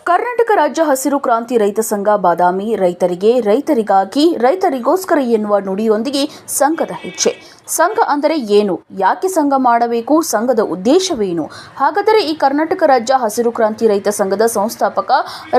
ಕರ್ನಾಟಕ ರಾಜ್ಯ ಹಸಿರು ಕ್ರಾಂತಿ ರೈತ ಸಂಘ ಬಾದಾಮಿ ರೈತರಿಗೆ ರೈತರಿಗಾಗಿ ರೈತರಿಗೋಸ್ಕರ ಎನ್ನುವ ನುಡಿಯೊಂದಿಗೆ ಸಂಘದ ಹೆಜ್ಜೆ. ಸಂಘ ಅಂದರೆ ಏನು, ಯಾಕೆ ಸಂಘ ಮಾಡಬೇಕು, ಸಂಘದ ಉದ್ದೇಶವೇನು? ಹಾಗಾದರೆ ಈ ಕರ್ನಾಟಕ ರಾಜ್ಯ ಹಸಿರು ಕ್ರಾಂತಿ ರೈತ ಸಂಘದ ಸಂಸ್ಥಾಪಕ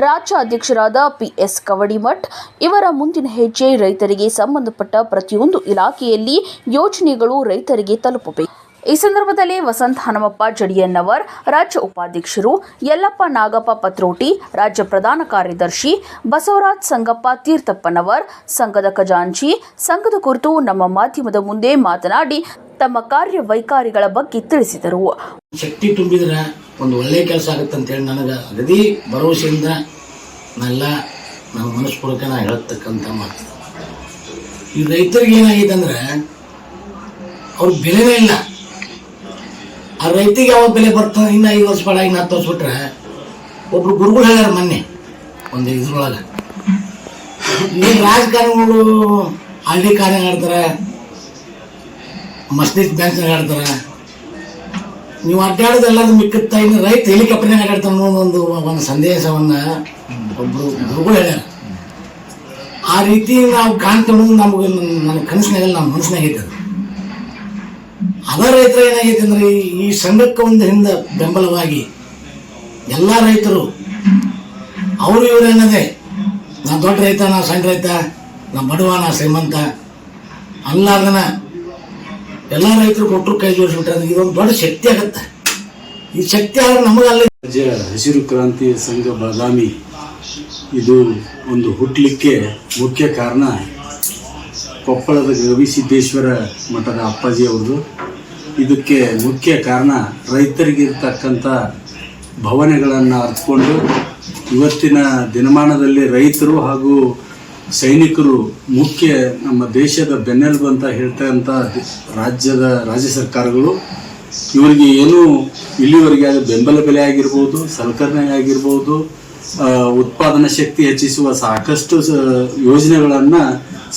ರಾಜ್ಯ ಅಧ್ಯಕ್ಷರಾದ PS ಕವಡಿಮಠ್ ಇವರ ಮುಂದಿನ ಹೆಜ್ಜೆ ರೈತರಿಗೆ ಸಂಬಂಧಪಟ್ಟ ಪ್ರತಿಯೊಂದು ಇಲಾಖೆಯಲ್ಲಿ ಯೋಜನೆಗಳು ರೈತರಿಗೆ ತಲುಪಬೇಕು. ಈ ಸಂದರ್ಭದಲ್ಲಿ ವಸಂತ ಹನುಮಪ್ಪ ಜಡಿಯನ್ನವರ್ ರಾಜ್ಯ ಉಪಾಧ್ಯಕ್ಷರು, ಯಲ್ಲಪ್ಪ ನಾಗಪ್ಪ ಪತ್ರೋಟಿ ರಾಜ್ಯ ಪ್ರಧಾನ ಕಾರ್ಯದರ್ಶಿ, ಬಸವರಾಜ್ ಸಂಗಪ್ಪ ತೀರ್ಥಪ್ಪನವರ್ ಸಂಘದ ಖಜಾಂಚಿ ಸಂಘದ ಕುರಿತು ನಮ್ಮ ಮಾಧ್ಯಮದ ಮುಂದೆ ಮಾತನಾಡಿ ತಮ್ಮ ಕಾರ್ಯವೈಖರಿಗಳ ಬಗ್ಗೆ ತಿಳಿಸಿದರು. ಶಕ್ತಿ ತುಂಬಿದ್ರೆ ಒಂದು ಒಳ್ಳೆಯ ಕೆಲಸ ಆಗುತ್ತೆ ಅಂತ ಹೇಳಿ ನನಗೆ ಅಗದಿ ಭರವಸೆಯಿಂದ ನನ್ನ ಮನಸ್ಪೂರ್ವಕ ಹೇಳತಕ್ಕಂಥ ಮಾತು. ಈ ರೈತರಿಗೆ ಏನಾಗಿದೆ ಅಂದ್ರೆ ಅವ್ರ ಬೆಲೆನೇ ಇಲ್ಲ. ಆ ರೈತಿಗೆ ಯಾವಾಗ ಬೆಲೆ ಬರ್ತದೆ, ಇನ್ನು 5 ವರ್ಷ ಬೇಡ, ಇನ್ನು 10 ವರ್ಷ ಬಿಟ್ರೆ ಒಬ್ರು ಗುರುಗಳು ಹೇಳ್ಯಾರ ಮೊನ್ನೆ ಒಂದು ಇದ್ರೊಳಗೆ, ಏನು ರಾಜಕಾರಣಿಗಳು ಹಳ್ಳಿ ಕಾರ್ಯ ಆಡ್ತಾರೆ, ಮಸ್ಜಿದ್ ಬ್ಯಾಂಕ್ನಾಗ ಆಡ್ತಾರೆ, ನೀವು ಅಡ್ಡಾಡೋದು ಎಲ್ಲರೂ ಮಿಕ್ಕತ್ತ, ಇನ್ನು ರೈತ ಹೆಲಿಕಾಪ್ಟರ್ನಾಗ ಆಡ್ತಾನೆ ಅನ್ನೋ ಒಂದು ಸಂದೇಶವನ್ನು ಒಬ್ರು ಗುರುಗಳು ಹೇಳ್ಯಾರ. ಆ ರೀತಿ ನಾವು ಕಾಣ್ಕೊಂಡು ನಮಗೆ ನನ್ನ ಕನಸಿನಾಗಲ್ಲ, ನಮ್ಮ ಮನಸ್ಸಿನಾಗೈತೆ ಅದು. ಅದ ರೈತರ ಏನಾಗೈತೆ ಅಂದ್ರೆ ಈ ಸಂಘಕ್ಕೆ ಒಂದು ಹಿಂದೆ ಬೆಂಬಲವಾಗಿ ಎಲ್ಲ ರೈತರು ಅವರು ಇವರು ಅನ್ನೋದೇ, ನಾ ದೊಡ್ಡ ರೈತ, ನಾ ಸಣ್ಣ ರೈತ, ನಾ ಬಡವ, ನಾ ಶ್ರೀಮಂತ ಅಲ್ಲಾರ್ದನ ಎಲ್ಲ ರೈತರು ಕೊಟ್ಟರು ಕೈ ಜೋಡಿಸ್ಬಿಟ್ರೆ ಇದೊಂದು ದೊಡ್ಡ ಶಕ್ತಿ ಆಗತ್ತೆ. ಈ ಶಕ್ತಿ ಆದ್ರೆ ನಮಗಲ್ಲ. ರಾಜ್ಯ ಹಸಿರು ಕ್ರಾಂತಿ ಸಂಘ ಬಾದಾಮಿ ಇದು ಒಂದು ಹುಟ್ಟಲಿಕ್ಕೆ ಮುಖ್ಯ ಕಾರಣ ಕೊಪ್ಪಳದ ಗವಿಸಿದ್ದೇಶ್ವರ ಮಠದ ಅಪ್ಪಾಜಿ ಅವ್ರದ್ದು. ಇದಕ್ಕೆ ಮುಖ್ಯ ಕಾರಣ ರೈತರಿಗಿರ್ತಕ್ಕಂಥ ಭಾವನೆಗಳನ್ನು ಅರ್ಥಕೊಂಡು ಇವತ್ತಿನ ದಿನಮಾನದಲ್ಲಿ ರೈತರು ಹಾಗೂ ಸೈನಿಕರು ಮುಖ್ಯ ನಮ್ಮ ದೇಶದ ಬೆನ್ನೆಲುಬು ಅಂತ ಹೇಳ್ತಕ್ಕಂಥ ರಾಜ್ಯ ಸರ್ಕಾರಗಳು ಇವರಿಗೆ ಏನು ಇಲ್ಲಿವರೆಗೆ ಬೆಂಬಲ ಬೆಲೆ ಆಗಿರ್ಬೋದು, ಸಲಕರಣೆ ಆಗಿರ್ಬೋದು, ಉತ್ಪಾದನಾ ಶಕ್ತಿ ಹೆಚ್ಚಿಸುವ ಸಾಕಷ್ಟು ಯೋಜನೆಗಳನ್ನು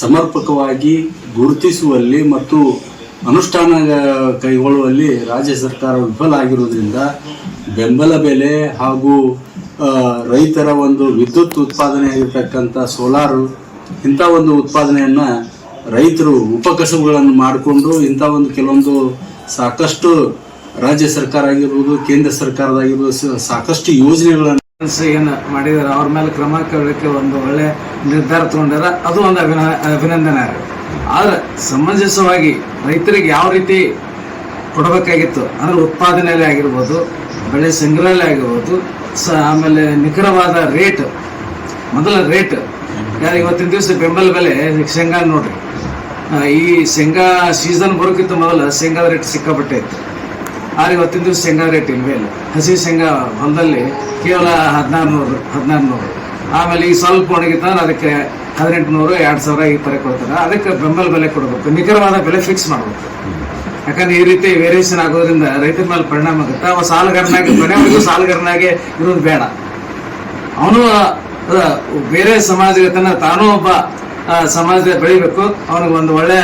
ಸಮರ್ಪಕವಾಗಿ ಗುರುತಿಸುವಲ್ಲಿ ಮತ್ತು ಅನುಷ್ಠಾನ ಕೈಗೊಳ್ಳುವಲ್ಲಿ ರಾಜ್ಯ ಸರ್ಕಾರ ವಿಫಲ ಆಗಿರುವುದರಿಂದ ಬೆಂಬಲ ಬೆಲೆ ಹಾಗೂ ರೈತರ ಒಂದು ವಿದ್ಯುತ್ ಉತ್ಪಾದನೆ ಆಗಿರ್ತಕ್ಕಂಥ ಸೋಲಾರು ಇಂಥ ಒಂದು ಉತ್ಪಾದನೆಯನ್ನು ರೈತರು ಉಪಕಸಬುಗಳನ್ನು ಮಾಡಿಕೊಂಡು ಇಂಥ ಒಂದು ಕೆಲವೊಂದು ಸಾಕಷ್ಟು ರಾಜ್ಯ ಸರ್ಕಾರ ಆಗಿರ್ಬೋದು, ಕೇಂದ್ರ ಸರ್ಕಾರದಾಗಿರ್ಬೋದು ಸಾಕಷ್ಟು ಯೋಜನೆಗಳನ್ನು ಏನು ಮಾಡಿದಾರೆ. ಅವ್ರ ಮೇಲೆ ಕ್ರಮ ಕೈಗೊಳ್ಳಕ್ಕೆ ಒಂದು ಒಳ್ಳೆ ನಿರ್ಧಾರ ತಗೊಂಡಾರ, ಅದು ಒಂದು ಅಭಿನಂದನೆ. ಆದ್ರೆ ಸಮಂಜಸವಾಗಿ ರೈತರಿಗೆ ಯಾವ ರೀತಿ ಕೊಡಬೇಕಾಗಿತ್ತು ಅಂದ್ರೆ ಉತ್ಪಾದನೆಯಲ್ಲಿ ಆಗಿರ್ಬೋದು, ಬೆಳೆ ಸಂಗ್ರಹದಲ್ಲಿ ಆಗಿರ್ಬೋದು, ಆಮೇಲೆ ನಿಖರವಾದ ರೇಟ್, ಮೊದಲ ರೇಟ್ ಇವತ್ತಿನ ದಿವಸ ಬೆಂಬಲ ಬೆಲೆ ಶೇಂಗಾ ನೋಡ್ರಿ, ಈ ಶೇಂಗಾ ಸೀಸನ್ ಬರೋಕ್ಕಿಂತ ಮೊದಲು ಶೇಂಗಾದ ರೇಟ್ ಸಿಕ್ಕಾಪಟ್ಟೆ ಇತ್ತು. ಆದ್ರೆ ಇವತ್ತಿನ ದಿವಸ ಶೇಂಗಾ ರೇಟ್ ಇಲ್ವೇ ಇಲ್ಲ. ಹಸಿ ಶೇಂಗಾ ಹೊಲದಲ್ಲಿ ಕೇವಲ 1600. ಆಮೇಲೆ ಈ ಸ್ವಲ್ಪ ಒಣಗಿತ್ತಂದ್ರೆ ಅದಕ್ಕೆ 1800, 2000 ಈ ಥರ ಕೊಡ್ತಾರೆ. ಅದಕ್ಕೆ ಬೆಂಬಲ ಬೆಲೆ ಕೊಡಬೇಕು, ನಿಖರವಾದ ಬೆಲೆ ಫಿಕ್ಸ್ ಮಾಡಬೇಕು. ಯಾಕಂದ್ರೆ ಈ ರೀತಿ ವೇರಿಯೇಷನ್ ಆಗೋದ್ರಿಂದ ರೈತರ ಮೇಲೆ ಪರಿಣಾಮ ಆಗುತ್ತೆ. ಅವ ಸಾಲಗಾರನಾಗಿ ಮನೆಯವರಿಗೂ ಸಾಲಗಾರನಾಗಿ ಇರೋದು ಬೇಡ. ಅವನು ಬೇರೆ ಸಮಾಜಗತನ ತಾನೂ ಒಬ್ಬ ಸಮಾಜದ ಬೆಳಿಬೇಕು. ಅವನಿಗೆ ಒಂದು ಒಳ್ಳೆ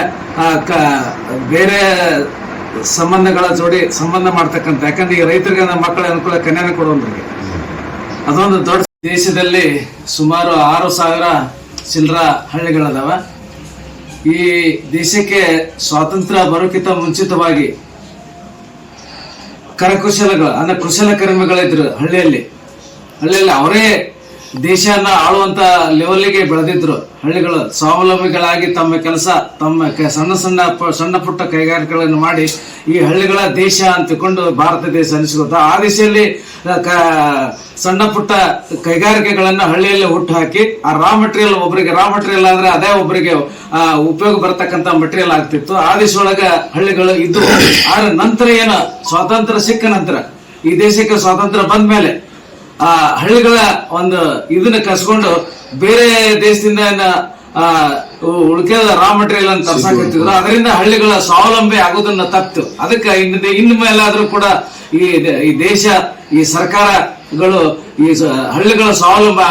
ಬೇರೆ ಸಂಬಂಧಗಳ ಜೋಡಿ ಸಂಬಂಧ ಮಾಡ್ತಕ್ಕಂಥ, ಯಾಕಂದ್ರೆ ಈ ರೈತರಿಗೆ ನಮ್ಮ ಮಕ್ಕಳ ಅನುಕೂಲ ಕನ್ಯಾನ ಕೊಡುವಂಥವ್ರಿಗೆ ಅದೊಂದು ದೊಡ್ಡ. ದೇಶದಲ್ಲಿ ಸುಮಾರು 6000 ಚಿಲ್ಲರ ಹಳ್ಳಿಗಳದಾವ. ಈ ದೇಶಕ್ಕೆ ಸ್ವಾತಂತ್ರ್ಯ ಬರೋಕ್ಕಿಂತ ಮುಂಚಿತವಾಗಿ ಕರಕುಶಲಗಳು ಅಂದ್ರೆ ಕುಶಲಕರ್ಮಿಗಳಿದ್ರು ಹಳ್ಳಿಯಲ್ಲಿ ಅವರೇ ದೇಶನ ಆಳುವಂತ ಲೆವೆಲ್ಗೆ ಬೆಳೆದಿದ್ರು. ಹಳ್ಳಿಗಳು ಸ್ವಾವಲಂಬಿಗಳಾಗಿ ತಮ್ಮ ಕೆಲಸ, ತಮ್ಮ ಸಣ್ಣ ಪುಟ್ಟ ಕೈಗಾರಿಕೆಗಳನ್ನು ಮಾಡಿ ಈ ಹಳ್ಳಿಗಳ ದೇಶ ಅಂತಿಕೊಂಡು ಭಾರತ ದೇಶ ಅನಿಸ್ಕೊತ ಆ ದಿಶೆಯಲ್ಲಿ ಸಣ್ಣ ಪುಟ್ಟ ಕೈಗಾರಿಕೆಗಳನ್ನ ಹಳ್ಳಿಯಲ್ಲಿ ಹುಟ್ಟು ಹಾಕಿ ಆ ರಾ ಮಟೀರಿಯಲ್ ಅಂದ್ರೆ ಅದೇ ಒಬ್ಬರಿಗೆ ಉಪಯೋಗ ಬರತಕ್ಕಂತ ಮಟೀರಿಯಲ್ ಆಗ್ತಿತ್ತು. ಆ ದಿಶೆಯೊಳಗ ಹಳ್ಳಿಗಳು ಇದ್ದು. ಆದ್ರೆ ನಂತರ ಏನು ಸ್ವಾತಂತ್ರ್ಯ ಸಿಕ್ಕ ನಂತರ, ಈ ದೇಶಕ್ಕೆ ಸ್ವಾತಂತ್ರ್ಯ ಬಂದ ಮೇಲೆ ಆ ಹಳ್ಳಿಗಳ ಒಂದು ಇದನ್ನ ಕಸ್ಕೊಂಡು ಬೇರೆ ದೇಶದಿಂದ ಉಳಿಕೆದ ರಾ ಮಟೀರಿಯಲ್ ಅಂತ ತರ್ಸಾಕತ್ತಿದ್ರು. ಅದರಿಂದ ಹಳ್ಳಿಗಳ ಸ್ವಾವಲಂಬಿ ಆಗೋದನ್ನ ತಪ್ತು. ಅದಕ್ಕೆ ಇನ್ನು ಮೇಲಾದ್ರೂ ಕೂಡ ಈ ದೇಶ, ಈ ಸರ್ಕಾರಗಳು ಈ ಹಳ್ಳಿಗಳ ಸ್ವಾವಲಂಬ